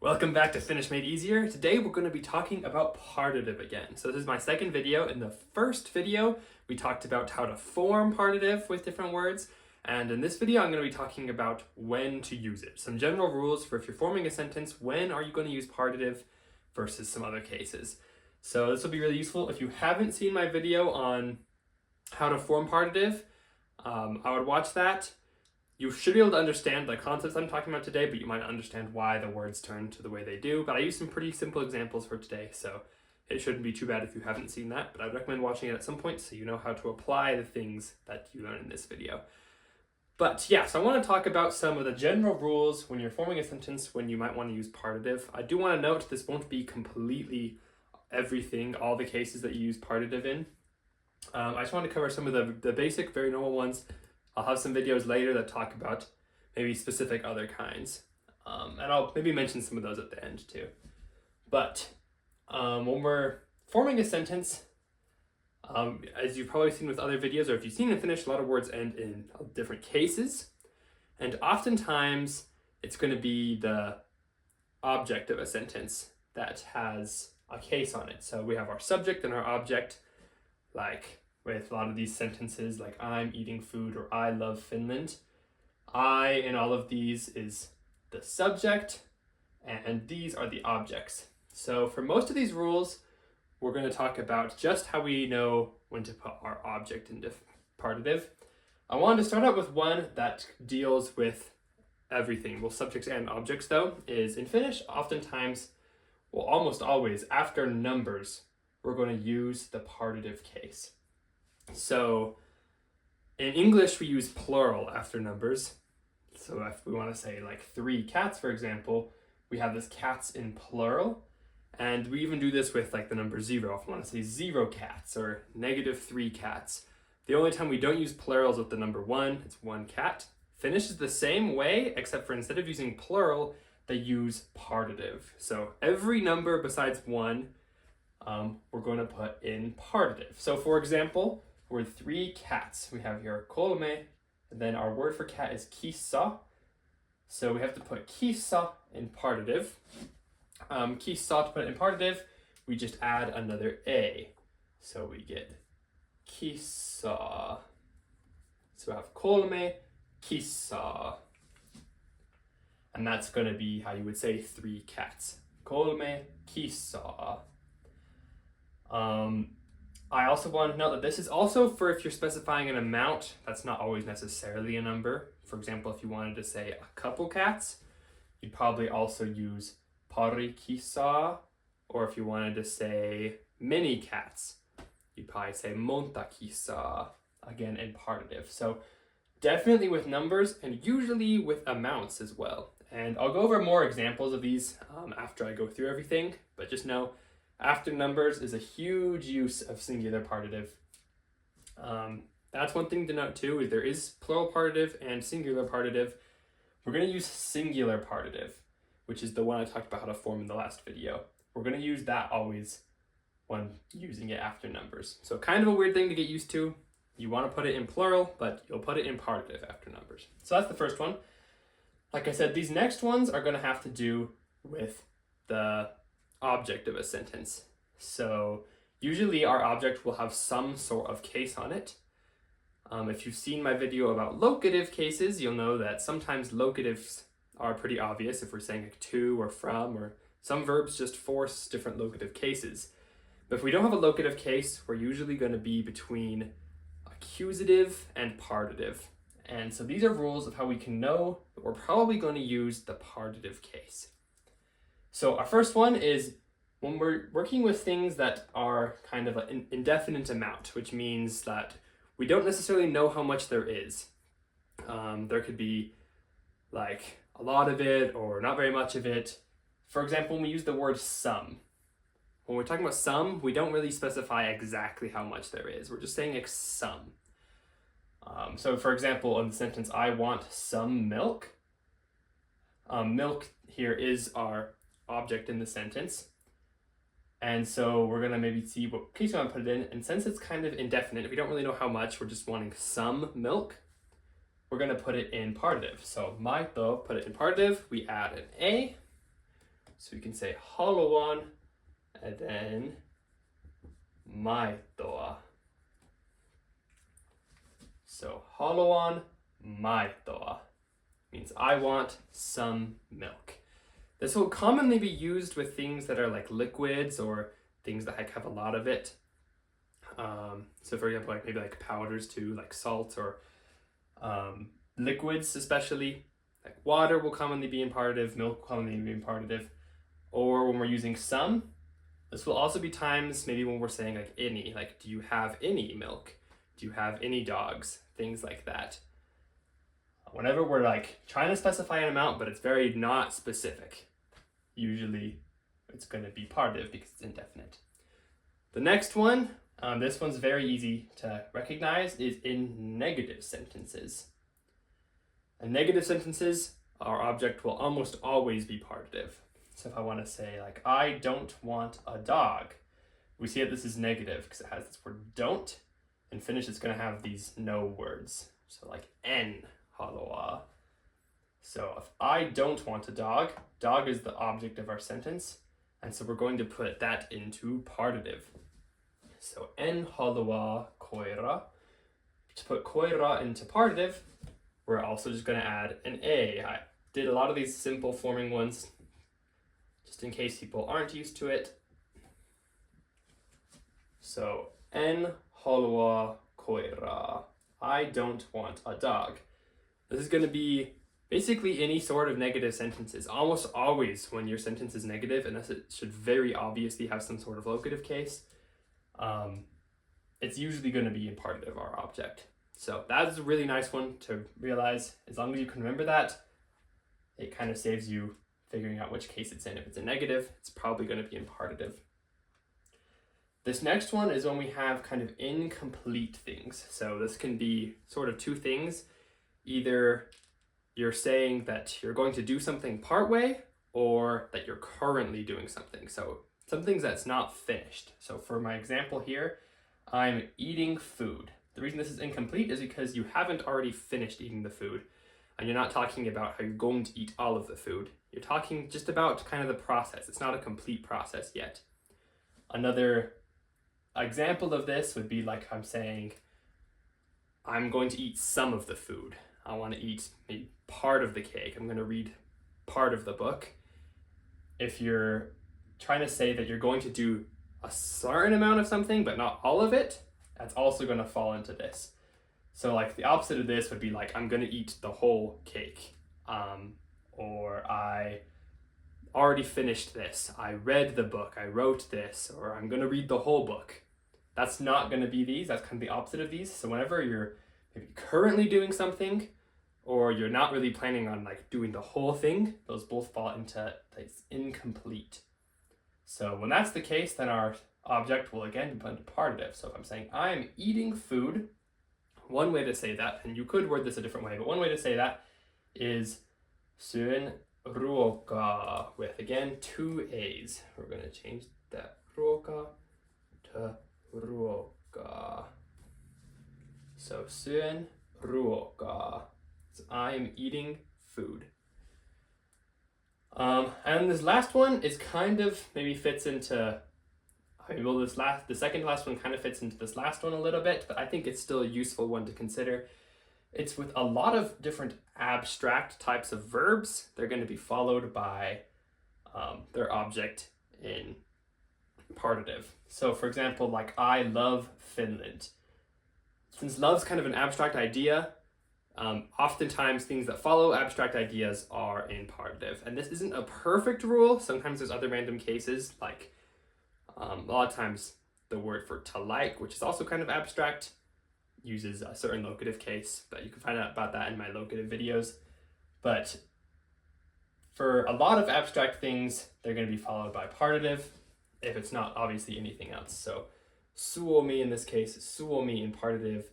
Welcome back to Finnish Made Easier. Today we're going to be talking about partitive again. So this is my second video. In the first video, we talked about how to form partitive with different words. And in this video, I'm going to be talking about when to use it. Some general rules for if you're forming a sentence, when are you going to use partitive versus some other cases. So this will be really useful. If you haven't seen my video on how to form partitive, I would watch that. You should be able to understand the concepts I'm talking about today, but you might not understand why the words turn to the way they do. But I use some pretty simple examples for today, so it shouldn't be too bad if you haven't seen that. But I'd recommend watching it at some point so you know how to apply the things that you learn in this video. But yeah, so I want to talk about some of the general rules when you're forming a sentence when you might want to use partitive. I do want to note this won't be completely everything, all the cases that you use partitive in. I just want to cover some of the basic, very normal ones. I'll have some videos later that talk about maybe specific other kinds. And I'll maybe mention some of those at the end too. But when we're forming a sentence, as you've probably seen with other videos, or if you've seen in Finnish, a lot of words end in different cases. And oftentimes it's going to be the object of a sentence that has a case on it. So we have our subject and our object, like with a lot of these sentences like I'm eating food or I love Finland. I in all of these is the subject and these are the objects. So for most of these rules, we're going to talk about just how we know when to put our object into partitive. I wanted to start out with one that deals with everything, both subjects and objects though, is in Finnish, oftentimes, well almost always, after numbers, we're going to use the partitive case. So in English, we use plural after numbers. So if we want to say like 3 cats, for example, we have this cats in plural. And we even do this with like the number 0. If we want to say 0 cats or -3 cats. The only time we don't use plurals with the number 1, it's 1 cat. Finnish is the same way, except for instead of using plural, they use partitive. So every number besides 1, we're going to put in partitive. So for example, word 3 cats. We have here kolme, and then our word for cat is kissa. So we have to put kissa in partitive. Kissa, to put it in partitive, we just add another a. So we get kissa. So we have kolme, kissa. And that's going to be how you would say 3 cats. Kolme, kissa. I also want to note that this is also for if you're specifying an amount, that's not always necessarily a number. For example, if you wanted to say a couple cats, you'd probably also use pari kissa. Or if you wanted to say many cats, you'd probably say monta kissa, again in partitive. So definitely with numbers and usually with amounts as well. And I'll go over more examples of these after I go through everything, but just know after numbers is a huge use of singular partitive. That's one thing to note too, is there is plural partitive and singular partitive. We're going to use singular partitive, which is the one I talked about how to form in the last video. We're going to use that always when using it after numbers. So kind of a weird thing to get used to. You want to put it in plural, but you'll put it in partitive after numbers. So that's the first one. Like I said, these next ones are going to have to do with the object of a sentence. So usually our object will have some sort of case on it. If you've seen my video about locative cases, you'll know that sometimes locatives are pretty obvious if we're saying like to or from, or some verbs just force different locative cases. But if we don't have a locative case, we're usually going to be between accusative and partitive. And so these are rules of how we can know that we're probably going to use the partitive case. So our first one is when we're working with things that are kind of an indefinite amount, which means that we don't necessarily know how much there is. There could be like a lot of it or not very much of it. For example, when we use the word some, when we're talking about some, we don't really specify exactly how much there is. We're just saying like some. So for example, in the sentence, I want some milk. Milk here is our object in the sentence. And so we're going to maybe see what case we want to put it in. And since it's kind of indefinite, if we don't really know how much, we're just wanting some milk, we're going to put it in partitive. So maito, put it in partitive, we add an a. So we can say haluan and then maitoa. So haluan maitoa means I want some milk. This will commonly be used with things that are like liquids or things that have a lot of it. So for example, like maybe like powders too, like salt or liquids especially. Like water will commonly be in partitive, milk will commonly be in partitive. Or when we're using some, this will also be times maybe when we're saying like any, like do you have any milk? Do you have any dogs? Things like that. Whenever we're like trying to specify an amount, but it's very not specific, usually it's going to be partitive because it's indefinite. The next one, this one's very easy to recognize, is in negative sentences. In negative sentences, our object will almost always be partitive. So if I want to say like, I don't want a dog, we see that this is negative because it has this word don't. In Finnish, it's going to have these no words. So like en haluaa. So if I don't want a dog, dog is the object of our sentence. And so we're going to put that into partitive. So en haluaa koira. To put koira into partitive, we're also just going to add an a. I did a lot of these simple forming ones just in case people aren't used to it. So en haluaa koira. I don't want a dog. This is going to be basically any sort of negative sentences. Almost always when your sentence is negative, unless it should very obviously have some sort of locative case, it's usually going to be in partitive, our object. So that's a really nice one to realize. As long as you can remember that, it kind of saves you figuring out which case it's in. If it's a negative, it's probably going to be in partitive. This next one is when we have kind of incomplete things. So this can be sort of two things. Either you're saying that you're going to do something partway or that you're currently doing something. So something that's not finished. So for my example here, I'm eating food. The reason this is incomplete is because you haven't already finished eating the food. And you're not talking about how you're going to eat all of the food. You're talking just about kind of the process. It's not a complete process yet. Another example of this would be like I'm saying, I'm going to eat some of the food. I want to eat maybe part of the cake. I'm going to read part of the book. If you're trying to say that you're going to do a certain amount of something, but not all of it, that's also going to fall into this. So like the opposite of this would be like, I'm going to eat the whole cake. Or I already finished this. I read the book. I wrote this. Or I'm going to read the whole book. That's not going to be these. That's kind of the opposite of these. So whenever you're maybe currently doing something, or you're not really planning on like doing the whole thing, those both fall into this incomplete. So when that's the case, then our object will again be put into partitive. So if I'm saying I'm eating food, one way to say that, and you could word this a different way, but one way to say that is syön ruokaa with, again, two A's. We're going to change that ruokaa to ruokaa. So syön ruokaa. So I'm eating food. And this last one is kind of maybe fits into, the second to last one kind of fits into this last one a little bit, but I think it's still a useful one to consider. It's with a lot of different abstract types of verbs. They're going to be followed by their object in partitive. So for example, like I love Finland. Since love's kind of an abstract idea, oftentimes things that follow abstract ideas are in partitive. And this isn't a perfect rule. Sometimes there's other random cases, like a lot of times the word for to like, which is also kind of abstract, uses a certain locative case, but you can find out about that in my locative videos. But for a lot of abstract things, they're going to be followed by partitive, if it's not obviously anything else. So Suomi in this case, Suomi in partitive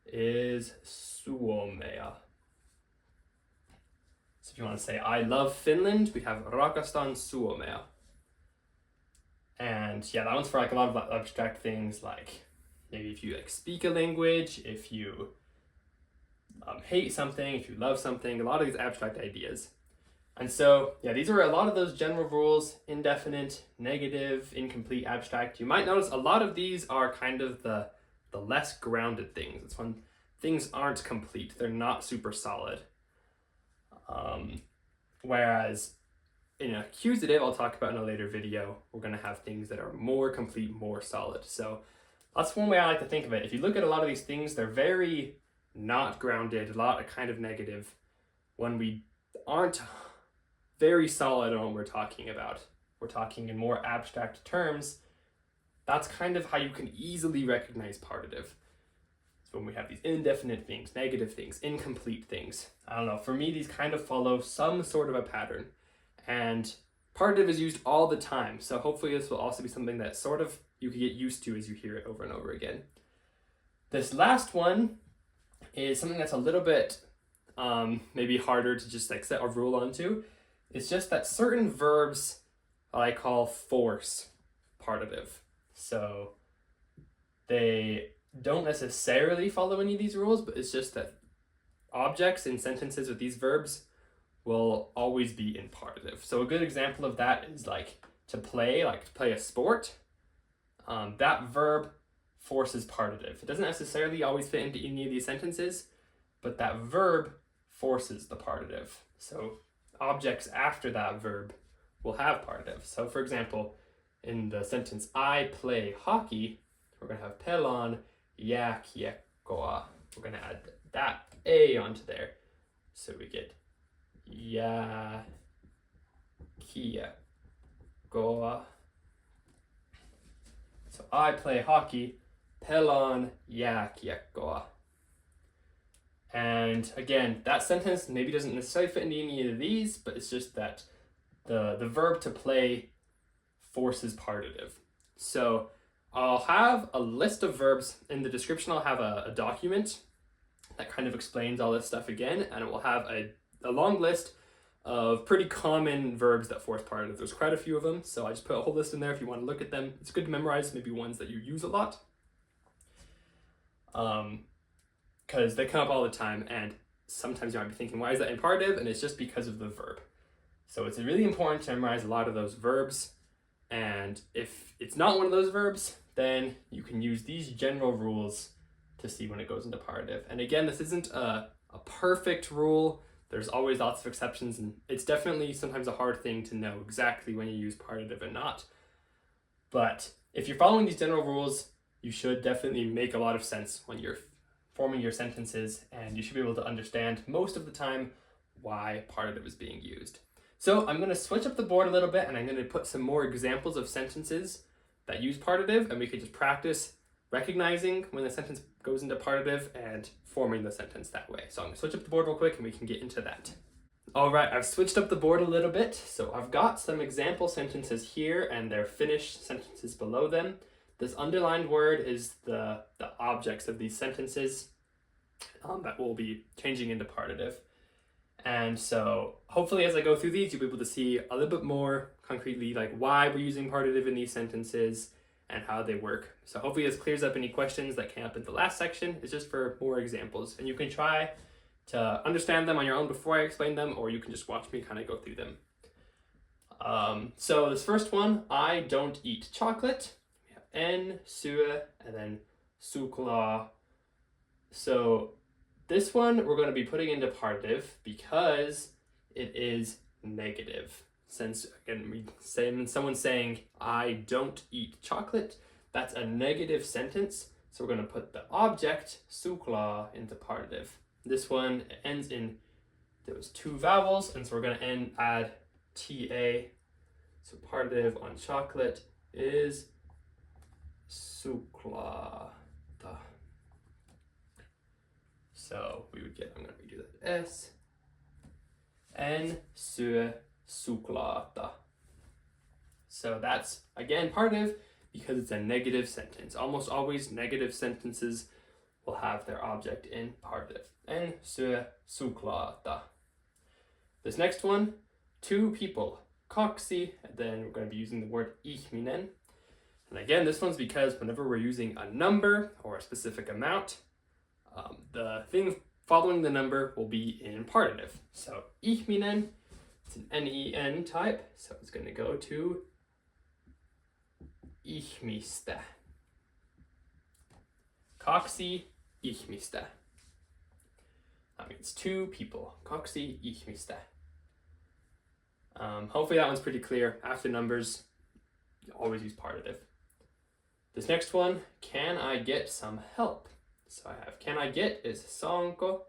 is Suomea. So if you want to say I love Finland, we have rakastan Suomea. And yeah, that one's for like a lot of abstract things, like maybe if you like speak a language, if you hate something, if you love something, a lot of these abstract ideas. And so, yeah, these are a lot of those general rules: indefinite, negative, incomplete, abstract. You might notice a lot of these are kind of the less grounded things. It's when things aren't complete, they're not super solid. Whereas in an accusative, I'll talk about in a later video, we're going to have things that are more complete, more solid. So that's one way I like to think of it. If you look at a lot of these things, they're very not grounded, a lot of kind of negative, when we aren't very solid on what we're talking about. We're talking in more abstract terms. That's kind of how you can easily recognize partitive. So when we have these indefinite things, negative things, incomplete things, I don't know, for me, these kind of follow some sort of a pattern. And partitive is used all the time. So hopefully this will also be something that sort of you can get used to as you hear it over and over again. This last one is something that's a little bit maybe harder to just like set a rule onto. It's just that certain verbs I call force partitive. So they don't necessarily follow any of these rules, but it's just that objects in sentences with these verbs will always be in partitive. So a good example of that is like to play a sport. That verb forces partitive. It doesn't necessarily always fit into any of these sentences, but that verb forces the partitive. So objects after that verb will have partitive. So for example, in the sentence I play hockey, we're going to have pelon ja kiekkoa. We're going to add that A onto there. So we get ja kiekkoa. So I play hockey, pelon ja kiekkoa. And again, that sentence maybe doesn't necessarily fit into any of these, but it's just that the verb to play forces partitive. So I'll have a list of verbs in the description. I'll have a document that kind of explains all this stuff again, and it will have a long list of pretty common verbs that force partitive. There's quite a few of them, so I just put a whole list in there if you want to look at them. It's good to memorize maybe ones that you use a lot, because they come up all the time, and sometimes you might be thinking, why is that in partitive? And it's just because of the verb. So it's really important to memorize a lot of those verbs, and if it's not one of those verbs, then you can use these general rules to see when it goes into partitive. And again, this isn't a perfect rule. There's always lots of exceptions, and it's definitely sometimes a hard thing to know exactly when you use partitive and not. But if you're following these general rules, you should definitely make a lot of sense when you're forming your sentences, and you should be able to understand most of the time why partitive is being used. So I'm going to switch up the board a little bit, and I'm going to put some more examples of sentences that use partitive, and we could just practice recognizing when the sentence goes into partitive and forming the sentence that way. So I'm going to switch up the board real quick and we can get into that. All right, I've switched up the board a little bit. So I've got some example sentences here and their Finnish sentences below them. This underlined word is the objects of these sentences that will be changing into partitive. And so hopefully as I go through these, you'll be able to see a little bit more concretely like why we're using partitive in these sentences and how they work. So hopefully this clears up any questions that came up in the last section. It's just for more examples, and you can try to understand them on your own before I explain them, or you can just watch me kind of go through them. So this first one, I don't eat chocolate. We have en, syö, and then suklaa. So this one we're going to be putting into partitive because it is negative. Since again, someone's saying I don't eat chocolate, that's a negative sentence. So we're going to put the object suklaa into partitive. This one ends in those two vowels, and so we're going to add ta. So partitive on chocolate is suklaata. So we would get, I'm going to redo that, s, en, syö, suklaata. So that's, again, partitive because it's a negative sentence. Almost always negative sentences will have their object in partitive. En, syö, suklaata. This next one, two people, kaksi, and then we're going to be using the word ihminen. And again, this one's because whenever we're using a number or a specific amount, the thing following the number will be in partitive. So ihminen, It's an N-E-N type, so it's going to go to ihmistä. Kaksi ihmistä. That means two people. Kaksi ihmistä. Hopefully that one's pretty clear. After numbers, you always use partitive. This next one, can I get some help? So I have can I get is saanko,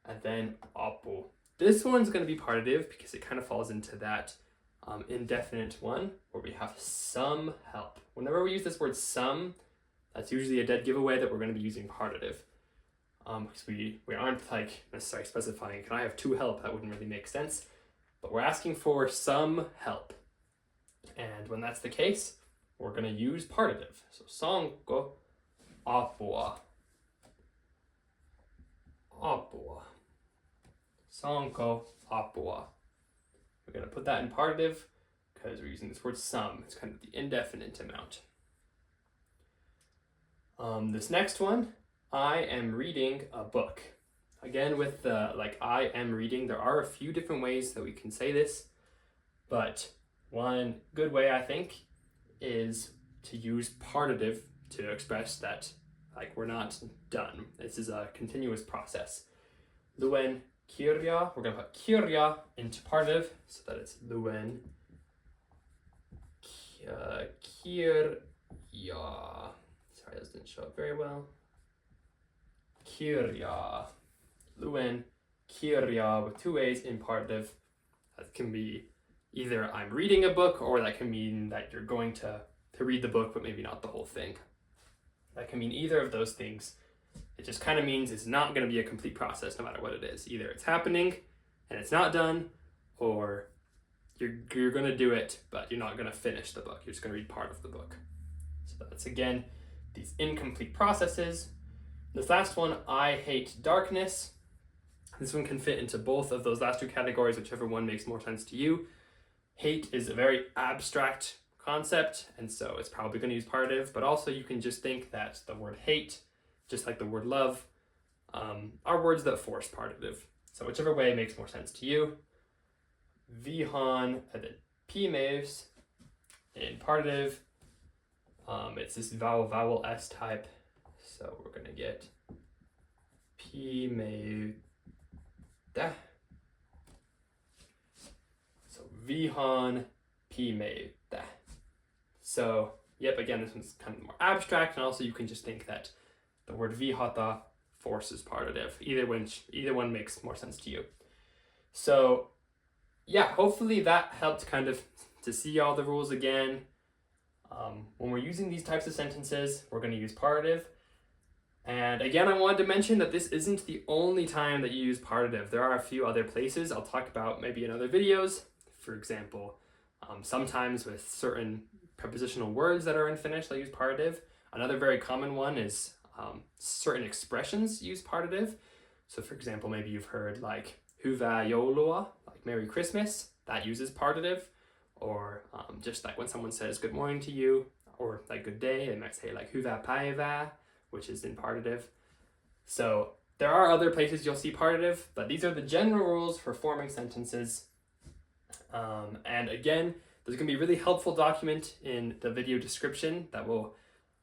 and then apu. This one's going to be partitive because it kind of falls into that indefinite one where we have some help. Whenever we use this word some, that's usually a dead giveaway that we're going to be using partitive. Because we aren't like necessarily specifying, can I have two help? That wouldn't really make sense. But we're asking for some help. And when that's the case, we're going to use partitive. So saanko apua. Apua. Saanko apua. We're going to put that in partitive because we're using this word some. It's kind of the indefinite amount. This next one, I am reading a book. Again, with the I am reading, there are a few different ways that we can say this, but one good way I think is to use partitive to express that we're not done. This is a continuous process. Luen kirja, we're going to put kirja into partitive so that it's luen kirja. Sorry, this didn't show up very well. Kirja. Luen kirja with two A's in partitive. That can be either I'm reading a book, or that can mean that you're going to read the book, but maybe not the whole thing. That can mean either of those things. It just kind of means it's not going to be a complete process no matter what it is. Either it's happening and it's not done, or you're going to do it, but you're not going to finish the book. You're just going to read part of the book. So that's, again, these incomplete processes. This last one, I hate darkness. This one can fit into both of those last two categories, whichever one makes more sense to you. Hate is a very abstract concept, and so it's probably going to use partitive, but also you can just think that the word hate, just like the word love, are words that force partitive. So whichever way makes more sense to you. Vihan and then pimeus in partitive. It's this vowel S type, so we're going to get pimeuta. So vihan pimeuta. So yep, again, this one's kind of more abstract, and also you can just think that the word vihata forces partitive. Either one makes more sense to you. So yeah, hopefully that helped kind of to see all the rules again. When we're using these types of sentences, we're going to use partitive. And again, I wanted to mention that this isn't the only time that you use partitive. There are a few other places I'll talk about maybe in other videos. For example, sometimes with certain prepositional words that are in Finnish, they use partitive. Another very common one is certain expressions use partitive. So for example, maybe you've heard like hyvää joulua, like Merry Christmas, that uses partitive. Or just like when someone says good morning to you, or like good day, they might say like hyvää päivää, which is in partitive. So there are other places you'll see partitive, but these are the general rules for forming sentences. And again, there's going to be a really helpful document in the video description that will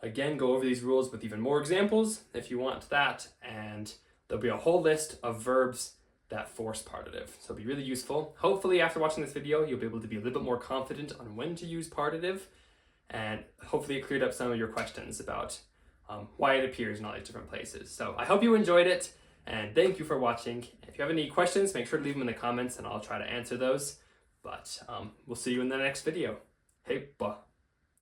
again go over these rules with even more examples if you want that, and there'll be a whole list of verbs that force partitive. So it'll be really useful. Hopefully after watching this video, you'll be able to be a little bit more confident on when to use partitive, and hopefully it cleared up some of your questions about why it appears in all these different places. So I hope you enjoyed it, and thank you for watching. If you have any questions, make sure to leave them in the comments and I'll try to answer those. But we'll see you in the next video. Heippa!